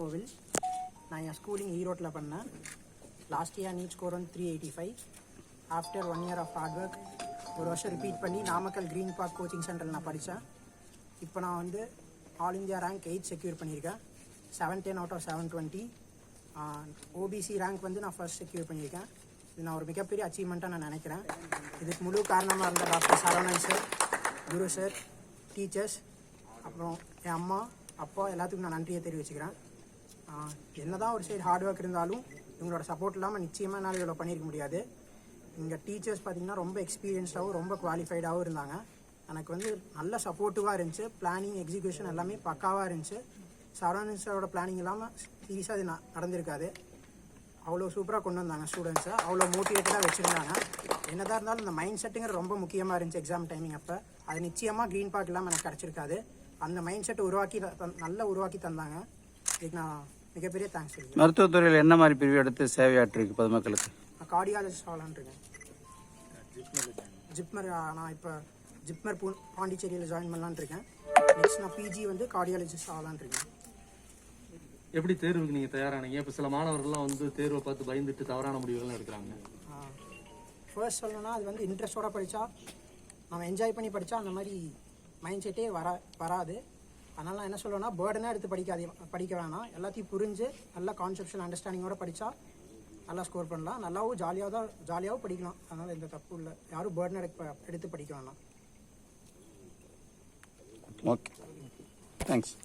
கோவில். நான் என் ஸ்கூலிங் ஈரோட்டில் பண்ணேன். லாஸ்ட் இயர் நீட் ஸ்கோர் வந்து 385. After 1 year of hard work ஒரு வருஷம் ரிப்பீட் பண்ணி நாமக்கல் க்ரீன் பார்க் கோச்சிங் சென்டரில் நான் படித்தேன். இப்போ நான் வந்து ஆல் இந்தியா ரேங்க் 8 செக்யூர் பண்ணியிருக்கேன். 710 out of 720. ஓபிசி ரேங்க் வந்து நான் ஃபர்ஸ்ட் செக்யூர் பண்ணியிருக்கேன். இது நான் ஒரு மிகப்பெரிய அச்சீவ்மெண்ட்டாக நான் நினைக்கிறேன். இதுக்கு முழு காரணமாக இருந்த டாக்டர் சரவணன் சார், குரு சார், டீச்சர்ஸ், அப்புறம் என் அம்மா அப்பா எல்லாத்துக்கும் நான் நன்றியை தெரிவிச்சுக்கிறேன். என்ன தான் ஒரு சைடு ஹார்ட் ஒர்க் இருந்தாலும் இவங்களோட சப்போர்ட் இல்லாமல் நிச்சயமாக என்னால் இவ்வளோ பண்ணியிருக்க முடியாது. இங்கே டீச்சர்ஸ் பார்த்திங்கன்னா ரொம்ப எக்ஸ்பீரியன்ஸ்டாகவும் ரொம்ப குவாலிஃபைடாகவும் இருந்தாங்க. எனக்கு வந்து நல்ல சப்போர்ட்டிவாக இருந்துச்சு. பிளானிங் எக்ஸிக்யூஷன் எல்லாமே பக்காவாக இருந்துச்சு. சரவணன் சாரோட பிளானிங் இல்லாமல் சீரியஸாக இது நடந்திருக்காது. அவ்வளோ சூப்பராக கொண்டு வந்தாங்க ஸ்டூடெண்ட்ஸை, அவ்வளோ மோட்டிவேட்டடாக வச்சுருந்தாங்க. என்னதான் இருந்தாலும் இந்த மைண்ட் செட்டுங்கிற ரொம்ப முக்கியமாக இருந்துச்சு எக்ஸாம் டைமிங் அப்போ. அது நிச்சயமாக க்ரீன் பார்க் இல்லாமல் எனக்கு கிடச்சிருக்காது. அந்த மைண்ட் செட்டை நல்லா உருவாக்கி தந்தாங்க. இதுக்கு நான் மிகப்பெரிய தேங்க்ஸ் சொல்லுவேன். மருத்துவத்துறையில் என்ன மாதிரி பிரிவு எடுத்து சேவையாற்றிருக்கு பொதுமக்களுக்கு? நான் கார்டியாலஜிஸ்ட் ஆகலான் இருக்கேன். ஜிப்மர் நான் இப்போ ஜிப்மர் பாண்டிச்சேரியில் ஜாயின் பண்ணலான் இருக்கேன். நெக்ஸ்ட் நான் பிஜி வந்து கார்டியாலஜிஸ்ட் ஆகலான் இருக்கேன். எப்படி தேர்வுக்கு நீங்கள் தயாரானீங்க? இப்போ சில மாணவர்கள்லாம் வந்து தேர்வை பார்த்து பயந்துட்டு தவறான முடிவுகள்லாம் எடுக்கிறாங்க. ஃபர்ஸ்ட் சொல்லணும்னா அது வந்து இன்ட்ரெஸ்டோட படித்தா, நம்ம என்ஜாய் பண்ணி படித்தா அந்த மாதிரி மைண்ட் செட்டே வராது. அதனால் நான் என்ன சொல்லுவேன்னா, பேர்டனாக எடுத்து படிக்க வேணாம். எல்லாத்தையும் புரிஞ்சு நல்லா கான்செப்ஷுவல் அண்டர்ஸ்டாண்டிங்கோட படித்தா நல்லா ஸ்கோர் பண்ணலாம். நல்லாவும் ஜாலியாகவும் படிக்கலாம். அதனால் எந்த தப்பு இல்லை. யாரும் பேர்டனை எடுத்து படிக்க வேணாம். Okay, thanks.